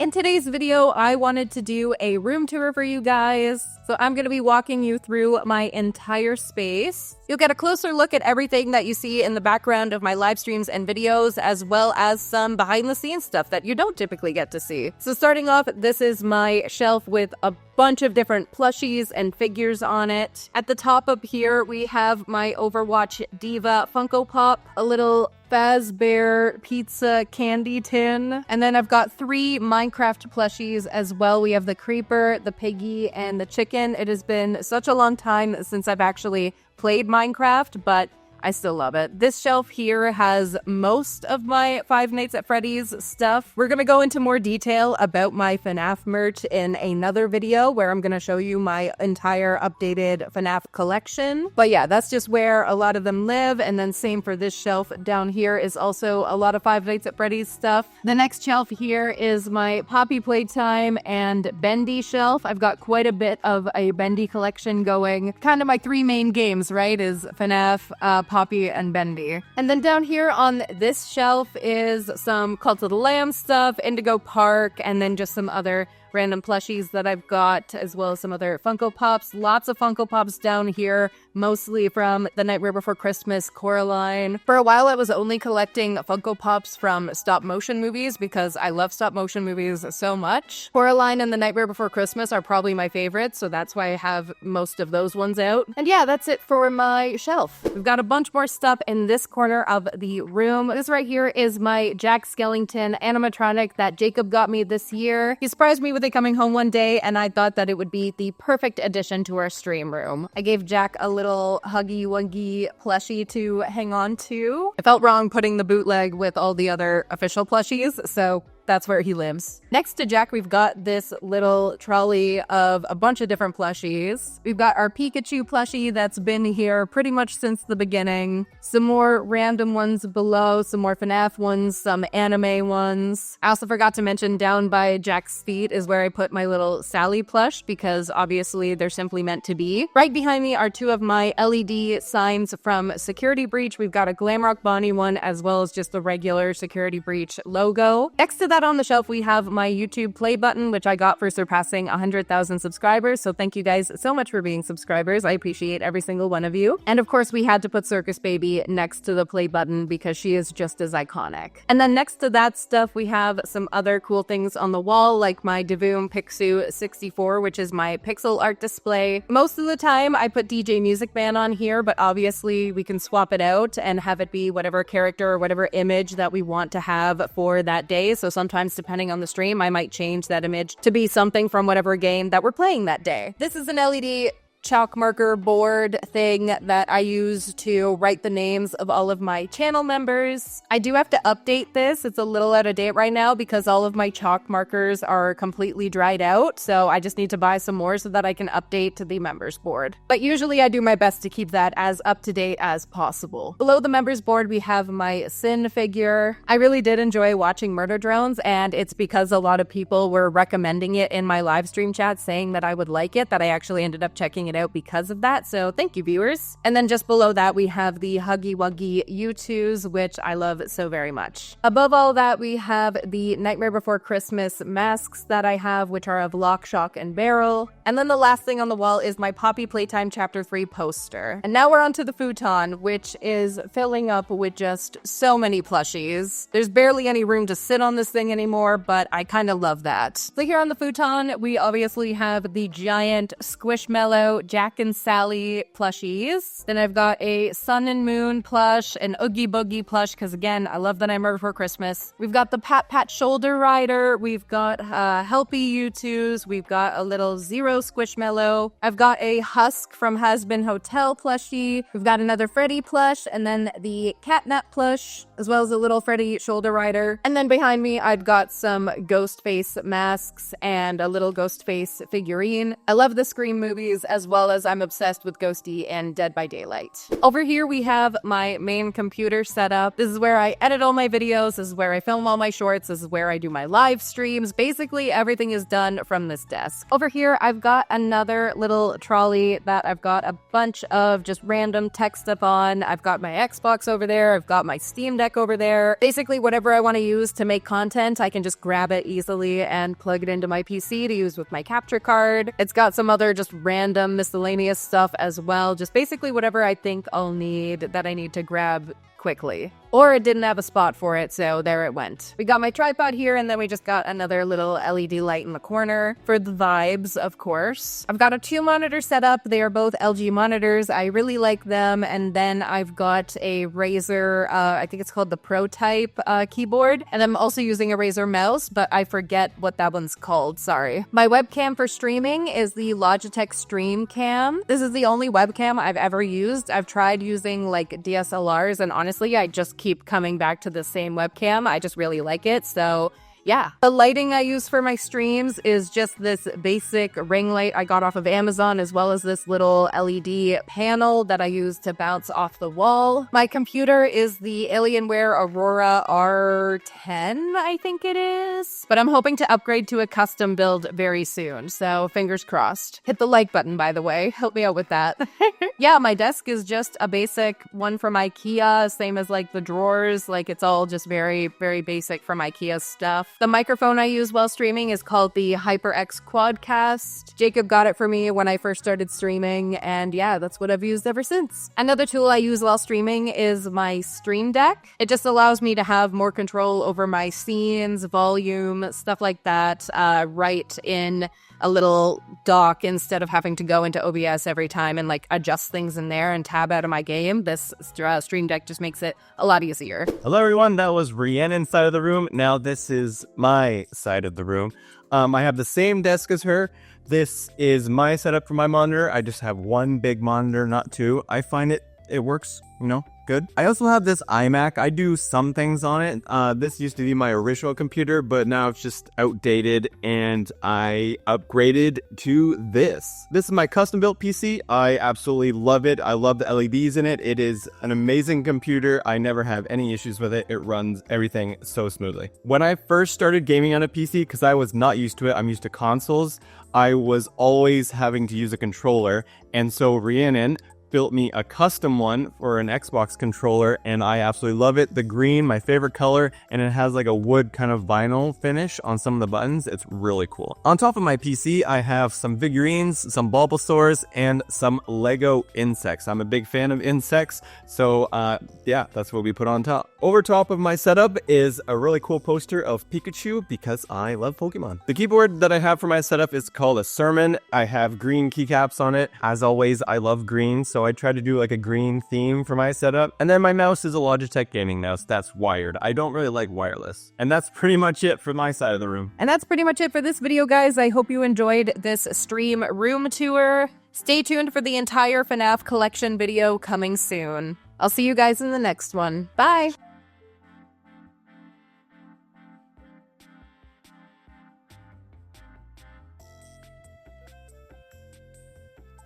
In today's video, I wanted to do a room tour for you guys. So I'm going to be walking you through my entire space. You'll get a closer look at everything that you see in the background of my live streams and videos, as well as some behind the scenes stuff that you don't typically get to see. So starting off, this is my shelf with a bunch of different plushies and figures on it. At the top up here, we have my Overwatch Diva Funko Pop, a little Fazbear pizza candy tin, and then I've got 3 Minecraft plushies as well. We have the Creeper, the Piggy, and the Chicken. It has been such a long time since I've actually played Minecraft, but I still love it. This shelf here has most of my Five Nights at Freddy's stuff. We're gonna go into more detail about my FNAF merch in another video where I'm gonna show you my entire updated FNAF collection. But yeah, that's just where a lot of them live. And then same for this shelf down here is also a lot of Five Nights at Freddy's stuff. The next shelf here is my Poppy Playtime and Bendy shelf. I've got quite a bit of a Bendy collection going. Kind of my 3 main games, right, is FNAF, Poppy, and Bendy. And then down here on this shelf is some Cult of the Lamb stuff, Indigo Park, and then just some other random plushies that I've got, as well as some other Funko Pops. Lots of Funko Pops down here, mostly from The Nightmare Before Christmas Coraline. For a while, I was only collecting Funko Pops from stop-motion movies because I love stop-motion movies so much. Coraline and The Nightmare Before Christmas are probably my favorites, so that's why I have most of those ones out. And yeah, that's it for my shelf. We've got a bunch more stuff in this corner of the room. This right here is my Jack Skellington animatronic that Jacob got me this year. He surprised me with it coming home one day, and I thought that it would be the perfect addition to our stream room. I gave Jack a little Huggy Wuggy plushie to hang on to. I felt wrong putting the bootleg with all the other official plushies, so that's where he lives. Next to Jack, we've got this little trolley of a bunch of different plushies. We've got our Pikachu plushie that's been here pretty much since the beginning. Some more random ones below, some more FNAF ones, some anime ones. I also forgot to mention down by Jack's feet is where I put my little Sally plush because obviously they're simply meant to be. Right behind me are 2 of my LED signs from Security Breach. We've got a Glamrock Bonnie one as well as just the regular Security Breach logo. Next to that on the shelf, we have my YouTube play button, which I got for surpassing 100,000 subscribers. So thank you guys so much for being subscribers. I appreciate every single one of you. And of course, we had to put Circus Baby next to the play button because she is just as iconic. And then next to that stuff, we have some other cool things on the wall, like my Devoom Pixu 64, which is my pixel art display. Most of the time, I put DJ Music Man on here, but obviously we can swap it out and have it be whatever character or whatever image that we want to have for that day. So sometimes, depending on the stream, I might change that image to be something from whatever game that we're playing that day. This is an LED chalk marker board thing that I use to write the names of all of my channel members. I do have to update this. It's a little out of date right now because all of my chalk markers are completely dried out. So I just need to buy some more so that I can update to the members board. But usually I do my best to keep that as up to date as possible. Below the members board, we have my Sin figure. I really did enjoy watching Murder Drones, and it's because a lot of people were recommending it in my live stream chat saying that I would like it that I actually ended up checking it out because of that, so thank you, viewers. And then just below that, we have the Huggy Wuggy U2s, which I love so very much. Above all that, we have the Nightmare Before Christmas masks that I have, which are of Lock, Shock, and Barrel. And then the last thing on the wall is my Poppy Playtime Chapter 3 poster. And now we're on to the Futon, which is filling up with just so many plushies. There's barely any room to sit on this thing anymore, but I kind of love that. So here on the Futon, we obviously have the giant Squishmallow Jack and Sally plushies. Then I've got a Sun and Moon plush, an Oogie Boogie plush, because again, I love The Nightmare Before Christmas. We've got the Pat Pat Shoulder Rider. We've got Helpy U2s. We've got a little Zero Squishmallow. I've got a Husk from Has Been Hotel plushie. We've got another Freddy plush, and then the Catnap plush, as well as a little Freddy Shoulder Rider. And then behind me, I've got some Ghostface masks and a little Ghostface figurine. I love the Scream movies as well well as I'm obsessed with Ghosty and Dead by Daylight. Over here we have my main computer setup. This is where I edit all my videos, this is where I film all my shorts, this is where I do my live streams. Basically everything is done from this desk. Over here I've got another little trolley that I've got a bunch of just random tech stuff on. I've got my Xbox over there, I've got my Steam Deck over there. Basically whatever I want to use to make content, I can just grab it easily and plug it into my PC to use with my capture card. It's got some other just random miscellaneous stuff as well. Just basically whatever I think I'll need that I need to grab quickly. Or it didn't have a spot for it, so there it went. We got my tripod here, and then we just got another little LED light in the corner for the vibes, of course. I've got a 2-monitor setup. They are both LG monitors. I really like them. And then I've got a Razer, I think it's called the Pro Type keyboard. And I'm also using a Razer mouse, but I forget what that one's called, sorry. My webcam for streaming is the Logitech Stream Cam. This is the only webcam I've ever used. I've tried using like DSLRs, and honestly, I just keep coming back to the same webcam. I just really like it. So yeah, the lighting I use for my streams is just this basic ring light I got off of Amazon, as well as this little LED panel that I use to bounce off the wall. My computer is the Alienware Aurora R10, I think it is. But I'm hoping to upgrade to a custom build very soon, so fingers crossed. Hit the like button, by the way. Help me out with that. Yeah, my desk is just a basic one from IKEA, same as like the drawers. Like it's all just very, very basic from IKEA stuff. The microphone I use while streaming is called the HyperX Quadcast. Jacob got it for me when I first started streaming, and yeah, that's what I've used ever since. Another tool I use while streaming is my Stream Deck. It just allows me to have more control over my scenes, volume, stuff like that, right in a little dock instead of having to go into OBS every time and like adjust things in there and tab out of my game. This Stream Deck just makes it a lot easier. Hello everyone, that was Rhiannon's side of the room. Now this is my side of the room. I have the same desk as her. This is my setup for my monitor. I just have one big monitor, not two. I find it works, you know, good. I also have this iMac. I do some things on it. This used to be my original computer, but now it's just outdated, and I upgraded to this. This is my custom built PC. I absolutely love it. I love the LEDs in it. It is an amazing computer. I never have any issues with it. It runs everything so smoothly. When I first started gaming on a PC, because I was not used to it, I'm used to consoles, I was always having to use a controller, and so Rhiannon built me a custom one for an Xbox controller, and I absolutely love it. The green, my favorite color, and it has like a wood kind of vinyl finish on some of the buttons. It's really cool. On top of my PC, I have some figurines, some Bulbasaurs, and some Lego insects. I'm a big fan of insects, so yeah, that's what we put on top. Over top of my setup is a really cool poster of Pikachu because I love Pokemon. The keyboard that I have for my setup is called a Sermon. I have green keycaps on it. As always, I love green, so I try to do like a green theme for my setup. And then my mouse is a Logitech gaming mouse that's wired. I don't really like wireless. And that's pretty much it for my side of the room. And that's pretty much it for this video, guys. I hope you enjoyed this stream room tour. Stay tuned for the entire FNAF collection video coming soon. I'll see you guys in the next one. Bye!